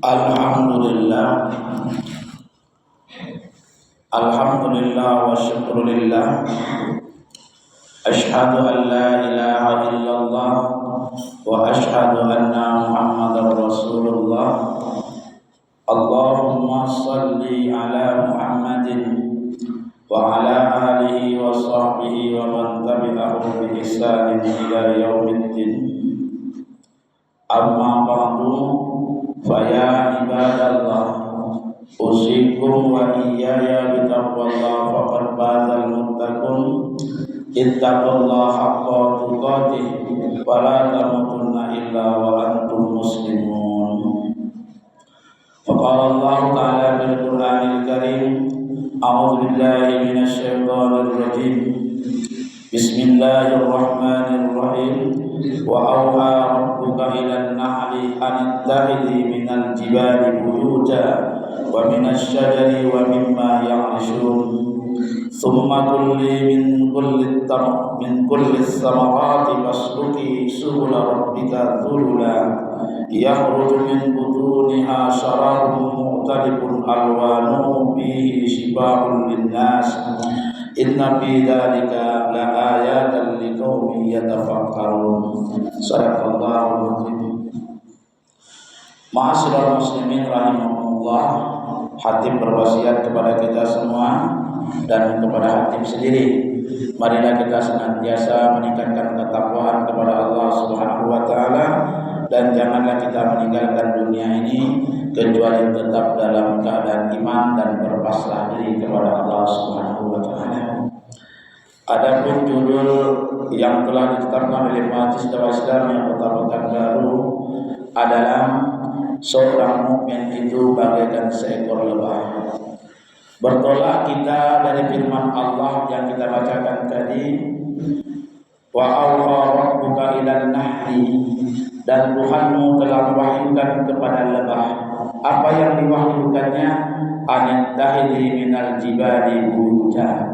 Alhamdulillah, Alhamdulillah wa syukurillah. Ashhadu an la ilaha illallah wa ashhadu anna Muhammadar Rasulullah. Allahumma salli ala Muhammadin wa ala alihi wa sahbihi wa man tabi'ahum bi ihsanin ila yaumiddin. Amma ba'du, faya ibadallah, usikum wa iyaya bitaqwallah faqad fazal muttaqun. Ittaqullaha haqqa tuqatih wa la tamutunna illa wa antum muslimun. Faqala Allah ta'ala fil Qur'anil Karim, a'udzu billahi minasy syaithanir rajim. Bismillahirrahmanirrahim. Wa awha rabbuka ilan nahli an ittakhidhi minal jibali buyuta wa minasy syajari wa mimma ya'rishun. Thumma kulli min kulli samarati fasluki subula rabbika dhulula yakhruju min butuniha syarabun mukhtalifun alwanuhu fihi shifaa'un linnas. Inna fi dzalika laayatan liqaumin yatafakkarun. Shadaqallahul azim. Ma'asyiral muslimin rahimakumullah, Hatib berwasiat kepada kita semua dan kepada Hatib sendiri, marilah kita senantiasa meningkatkan ketakwaan kepada Allah Subhanahu wa taala, dan janganlah kita meninggalkan dunia ini kecuali tetap dalam keadaan iman dan berpasrah diri kepada Allah Subhanahu wa taala. Adapun judul yang telah ditetapkan oleh Majelis Dakwah Islam yang Kota Baru adalah seorang mukmin itu bagaikan seekor lebah. Bertolak kita dari firman Allah yang kita bacakan tadi, wa awha rabbuka ilan nahli, dan Tuhanmu telah mewahyukan kepada lebah. Apa yang diwahyukannya? Anittahili minal jibali buyuta,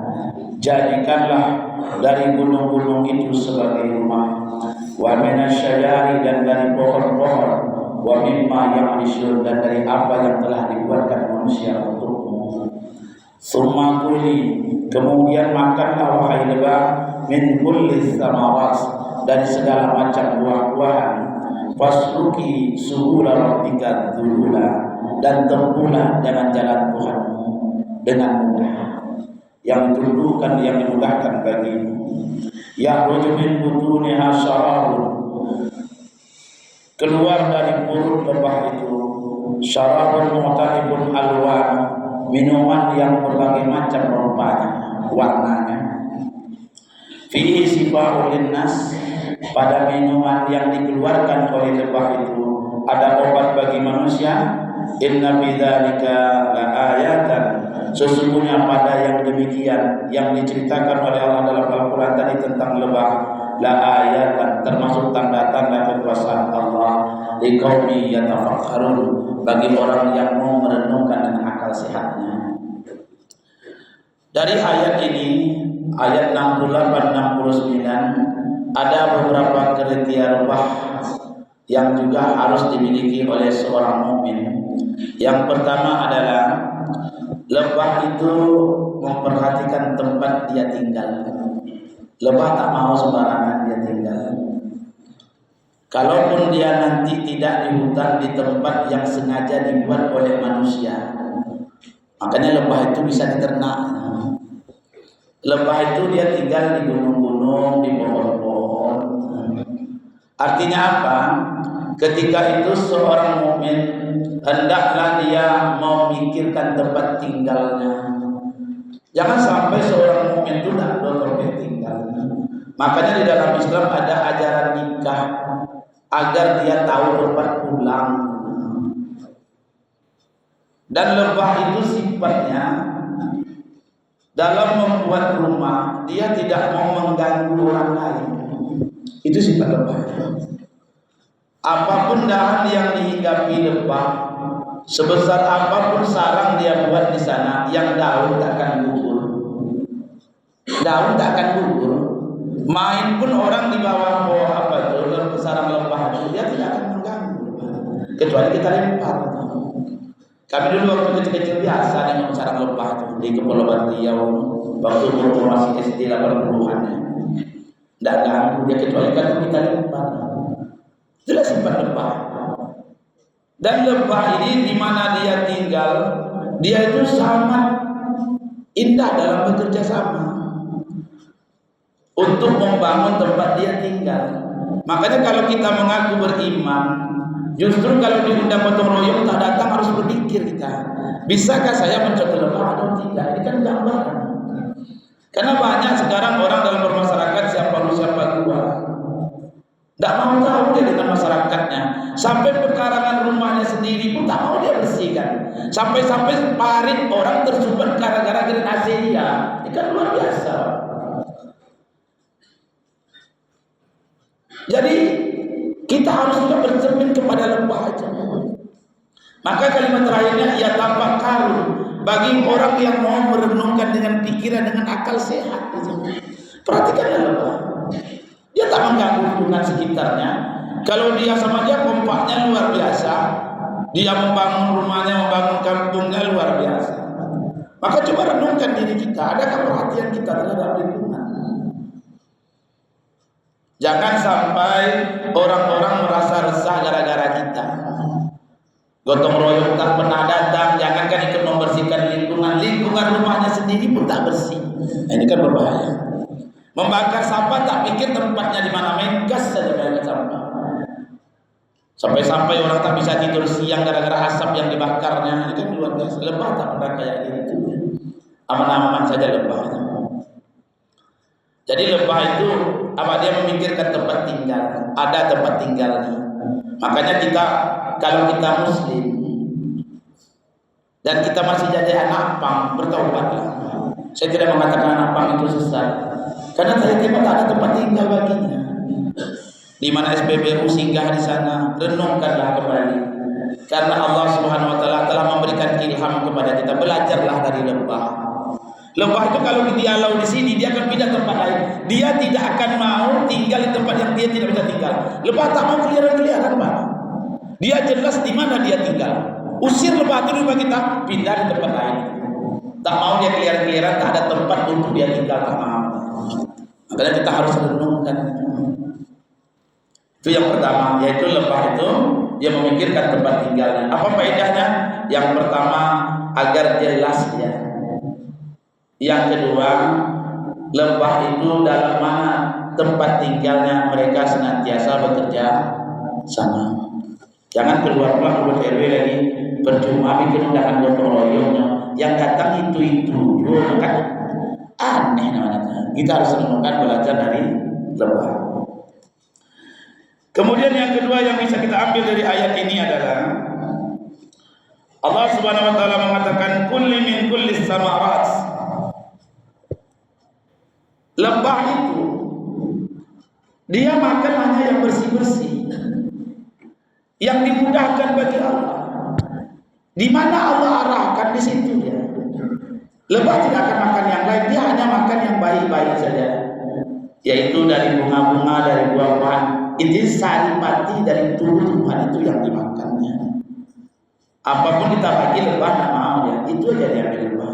jadikanlah dari gunung-gunung itu sebagai rumah, wa minasyajari, dan dari pohon-pohon, wa mimma ya'rishun, dan dari apa yang telah dibuatkan manusia untukmu. Summa kuli, kemudian makanlah wahai lebah, min kulli samarat, dari segala macam buah-buahan. Fasluki subula rabbika dzulula, dan tempuhlah jalan-jalan Tuhanmu dengan mudah, yang ditundukkan, yang dimudahkan bagimu. Yakhruju min butuniha syarabun, keluar dari perut lebah itu syarabun mukhtalifun alwan, minuman yang berbagai macam rupanya, warnanya. Fihi shifaa'un linnas, pada minuman yang dikeluarkan oleh lebah itu ada obat bagi manusia. Inna fi dzalika laayatan, sesungguhnya pada yang demikian yang diceritakan oleh Allah dalam Al-Qur'an tadi tentang lebah, laayatan, termasuk tanda-tanda kekuasaan Allah, liqaumi yatafakkarun, bagi orang yang mau merenungkan dengan akal sehatnya. Dari ayat ini, ayat 68-69, ada beberapa kriteria lebah yang juga harus dimiliki oleh seorang mukmin. Yang pertama adalah lebah itu memperhatikan tempat dia tinggal. Lebah tak mau sembarangan dia tinggal. Kalaupun dia nanti tidak di hutan, di tempat yang sengaja dibuat oleh manusia, makanya lebah itu bisa diternak. Lebah itu dia tinggal di gunung-gunung, di pohon-pohon. Artinya apa? Ketika itu seorang mukmin hendaklah dia memikirkan tempat tinggalnya. Jangan sampai seorang mukmin itu tidak tahu tempat tinggalnya. Makanya di dalam Islam ada ajaran nikah agar dia tahu tempat pulang. Dan lebah itu sifatnya dalam membuat rumah, dia tidak mau mengganggu orang lain. Itu sifat lebah. Apapun dahan yang dihinggapi lebah, sebesar apapun sarang dia buat di sana, yang daun tak akan gugur. Daun tak akan gugur. Main pun orang di bawah sarang lebah itu dia tidak akan mengganggu, kecuali kita lempar. Kami dulu waktu kecil-kecil biasa dengan sarang lebah itu di Kepulauan Riau waktu umur masih SD 80-an ya. Tidak ganggu dia kecuali kan kita lempar. Itulah sifat lebah. Dan lebah ini di mana dia tinggal, dia itu sangat indah dalam bekerja sama untuk membangun tempat dia tinggal. Makanya kalau kita mengaku beriman, justru kalau diundang gotong royong tak datang harus berpikir kita, bisakah saya mencontoh lebah atau tidak? Ini kan gambaran. Karena banyak sekarang orang dalam bermasyarakat siapa lu siapa gua, tidak mau tahu dia dengan masyarakatnya. Sampai pekarangan rumahnya sendiri pun tak mau dia bersihkan. Sampai-sampai parit orang tersumbat gara-gara drainase dia. Ini kan luar biasa. Jadi kita harus juga bercermin kepada lebah aja. Maka kalimat terakhirnya ia tampak karun bagi orang yang mau merenungkan dengan pikiran, dengan akal sehat. Perhatikanlah lebah. Dia tak mengganggu lingkungan sekitarnya. Kalau dia sama dia kompaknya luar biasa. Dia membangun rumahnya, membangun kampungnya luar biasa. Maka coba renungkan diri kita, adakah perhatian kita terhadap lingkungan? Jangan sampai orang-orang merasa resah gara-gara kita. Gotong royong tak pernah datang, jangankan ikut membersihkan lingkungan rumahnya sendiri pun tak bersih. Nah, ini kan berbahaya. Membakar sampah tak pikir tempatnya di mana, main gas saja membakar sampah. Sampai-sampai orang tak bisa tidur siang gara-gara asap yang dibakarnya. Ini kan luar biasa. Lebah tak pernah kayak gitu. Aman-aman saja lebah. Jadi lebah itu apa, dia memikirkan tempat tinggal, ada tempat tinggalnya. Makanya kita, kalau kita muslim dan kita masih jadi anak pang, bertaubatlah. Saya tidak mengatakan anak pang itu sesat, karena saya tidak ada tempat tinggal baginya. Di mana SPBU singgah di sana, renungkanlah kembali. Karena Allah Subhanahu wa taala telah memberikan ilham kepada kita, belajarlah dari lebah. Lebah itu kalau dialau di sini, dia akan pindah tempat lain. Dia tidak akan mau tinggal di tempat yang dia tidak bisa tinggal. Lebah tak mau keliaran-keliaran, Pak. Dia jelas di mana dia tinggal. Usir lebah itu rumah kita, pindah di tempat lain. Tak mau dia keliaran-keliaran, tak ada tempat untuk dia tinggal, tak mau. Makanya kita harus renungkan. Itu yang pertama, yaitu lebah itu dia memikirkan tempat tinggalnya. Apa faedahnya? Yang pertama, agar jelas dia. Yang kedua, lebah itu dalam mana tempat tinggalnya mereka senantiasa bekerja sama. Jangan keluar keluar RW lagi percuma bikin undangan gotong royongnya, yang datang itu kan aneh namanya. Kita harus renungkan, belajar dari lebah. Kemudian yang kedua yang bisa kita ambil dari ayat ini adalah Allah Subhanahu wa taala mengatakan kulli min kullis samarat. Lebah itu dia makan hanya yang bersih-bersih, yang dimudahkan bagi Allah. Di mana Allah arahkan di situ dia. Lebah tidak akan makan yang lain, dia hanya makan yang baik-baik saja. Yaitu dari bunga-bunga, dari buah-buahan. Itu saripati dari tumbuh-tumbuhan itu yang dimakannya. Apapun kita bagi lebah tak mau dia, itu aja dia ambil lebah.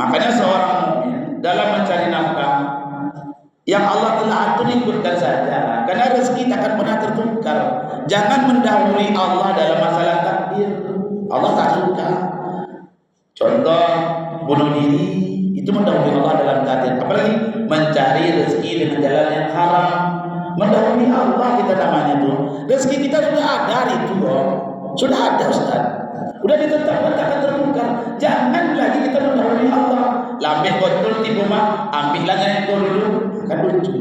Makanya seorang mukmin dalam mencari nafkah yang Allah telah atur ikutkan saja, karena rezeki tak akan pernah tertukar. Jangan mendahului Allah dalam masalah takdir. Allah tak suka. Contoh bunuh diri itu mendahului Allah dalam takdir. Apalagi mencari rezeki dengan jalan yang haram, mendahului Allah kita namanya itu. Rezeki kita sudah ada hari itu, sudah ada Ustaz. Sudah ditetapkan tak akan tertukar. Jangan lagi kita mendahului Allah. Lambe botol tiba mah, ambil lagi yang dulu. Kan lucu.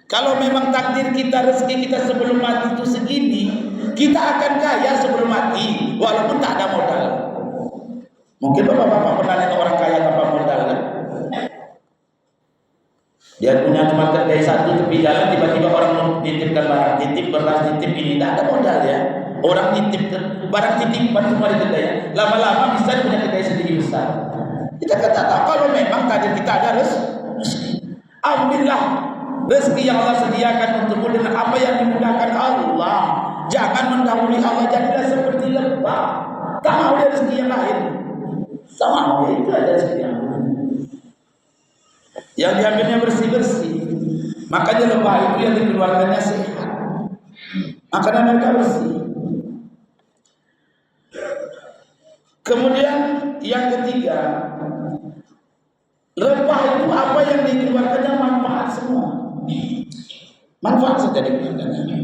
Kalau memang takdir kita, rezeki kita sebelum mati itu segini, kita akan kaya sebelum mati, walaupun tak ada modal. Mungkin bapak-bapak pernah lihat orang kaya tanpa modal kan? Dia punya cuma kedai satu tepi jalan, tiba-tiba orang titipkan barang, titip beras, titip ini, tak ada modal ya. Orang titip barang titipan semua di kedai, lama-lama bisa punya kedai sendiri besar. Kita kata kalau memang takdir kita ada rezeki, ambillah rezeki yang Allah sediakan untukmu dengan apa yang dimudahkan Allah. Jangan mendahului Allah, jadilah seperti lebah. Tak mau dia rezeki yang lain, tak mau, itu aja rezeki yang diambilnya bersih-bersih. Makanya lebah itu yang dikeluarkannya sehat, makanan mereka bersih. Kemudian yang ketiga, lebah itu apa yang dikeluarkannya manfaat semua. Manfaat saja dikeluarkannya.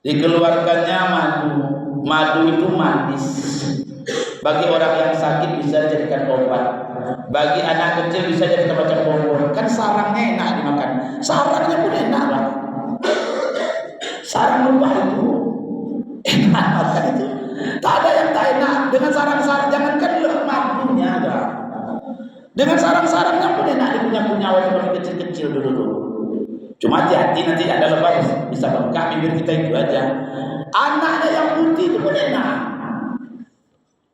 Dikeluarkannya madu. Madu itu manis. Bagi orang yang sakit bisa dijadikan obat. Bagi anak kecil bisa jadi macam bonbon. Kan sarangnya enak dimakan. Sarangnya pun enak lah. Sarang lebah itu enak makan itu. Tak ada yang tak enak. Dengan sarang-sarang, jangankan madunya ada. Dengan sarang-sarangnya pun enak dikunyah-kunyah waktu kecil-kecil dulu. Cuma hati-hati nanti ada lebah bisa bengkak bibir kita, itu aja. Anaknya yang putih itu pun enak.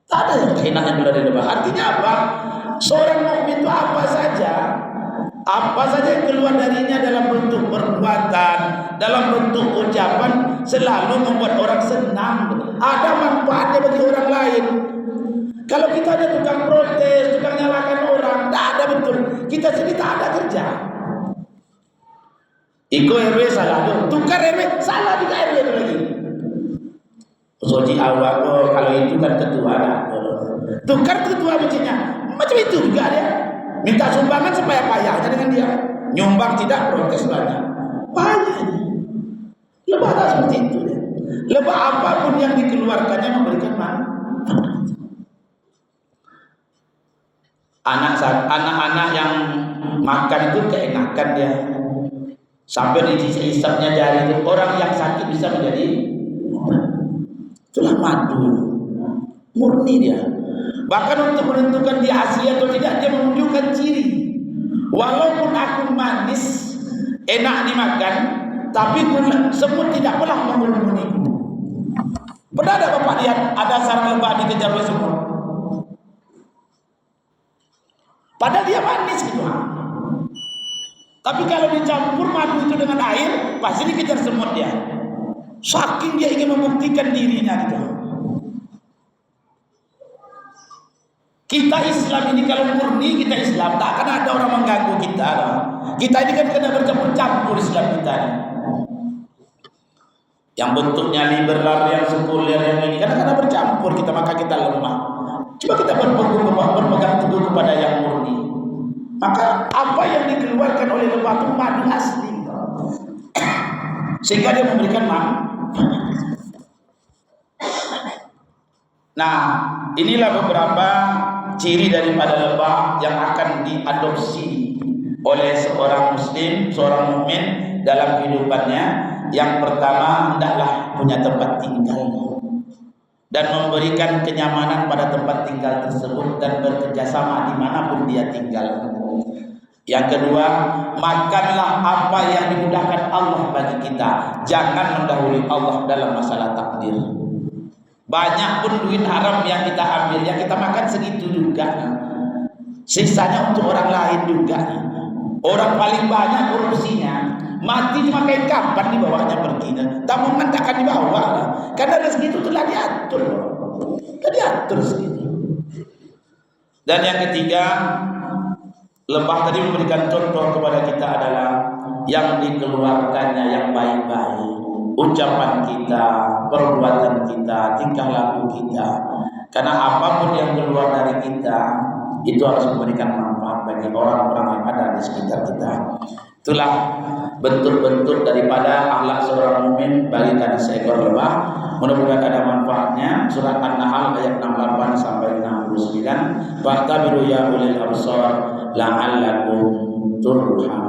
Tak ada yang keenakan dari lebah. Artinya apa? Seorang mukmin itu apa saja yang keluar darinya dalam bentuk perbuatan, dalam bentuk ucapan, selalu membuat orang senang. Ada manfaatnya bagi orang lain. Kalau kita ada tukang protes, tukang nyalakan orang, tak ada betul. Kita sendiri tak ada kerja. Iko RW salah dong, tukar RW salah juga RW itu lagi. Soji awal kalau itu kan ketua lah. Tukar ketua masjidnya macam itu juga dia. Minta sumbangan supaya payah aja dengan dia. Nyumbang tidak, protes banyak. Payah. Lebah tak seperti itu dia. Lebah apapun yang dikeluarkannya memberikan manfaat. Anak-anak yang makan itu keenakan dia. Sampai dihisap-hisapnya jari itu, orang yang sakit bisa menjadi itulah madu, murni dia. Bahkan untuk menentukan dia Asia atau tidak, dia menunjukkan ciri. Walaupun aku manis, enak dimakan, tapi semut tidak pernah mengurumuniku. Pernah ada bapak lihat ada sarang lebah dikejar oleh semut? Padahal dia manis gitu. Tapi kalau dicampur madu itu dengan air, pasti dikejar semut dia. Saking dia ingin membuktikan dirinya gitu. Kita Islam ini kalau murni kita Islam, tak akan ada orang mengganggu kita. Kita ini kan kena bercampur-campur Islam kita ini. Yang bentuknya liberal, yang sekuler, yang ini kan karena bercampur kita, maka kita lemah. Coba kita berpegang teguh kepada yang murni. Maka apa yang dikeluarkan oleh lebah itu madu asli, sehingga dia memberikan manfaat. Nah, inilah beberapa ciri daripada lebah yang akan diadopsi oleh seorang muslim, seorang mukmin dalam kehidupannya. Yang pertama, hendaklah punya tempat tinggal dan memberikan kenyamanan pada tempat tinggal tersebut dan bekerjasama dimanapun dia tinggal. Yang kedua, makanlah apa yang dimudahkan Allah bagi kita. Jangan mendahului Allah dalam masalah takdir. Banyak pun duit haram yang kita ambil, yang kita makan segitu juga. Sisanya untuk orang lain juga. Orang paling banyak korupsinya, mati cuma kain kapan dibawanya pergi. Tabungan tak akan dibawa. Karena rezeki itu telah diatur. Telah diatur segitu. Dan yang ketiga, lebah tadi memberikan contoh kepada kita adalah yang dikeluarkannya yang baik-baik. Ucapan kita, perbuatan kita, tingkah laku kita. Karena apapun yang keluar dari kita itu harus memberikan manfaat bagi orang-orang yang ada di sekitar kita. Itulah bentuk-bentuk daripada akhlak seorang mukmin bagi tadi seekor lebah. Mudah-mudahan ada manfaatnya. Surat An-Nahl ayat 68 sampai 69. Fa'tabiru ya ulil absar la'allakum turhamun.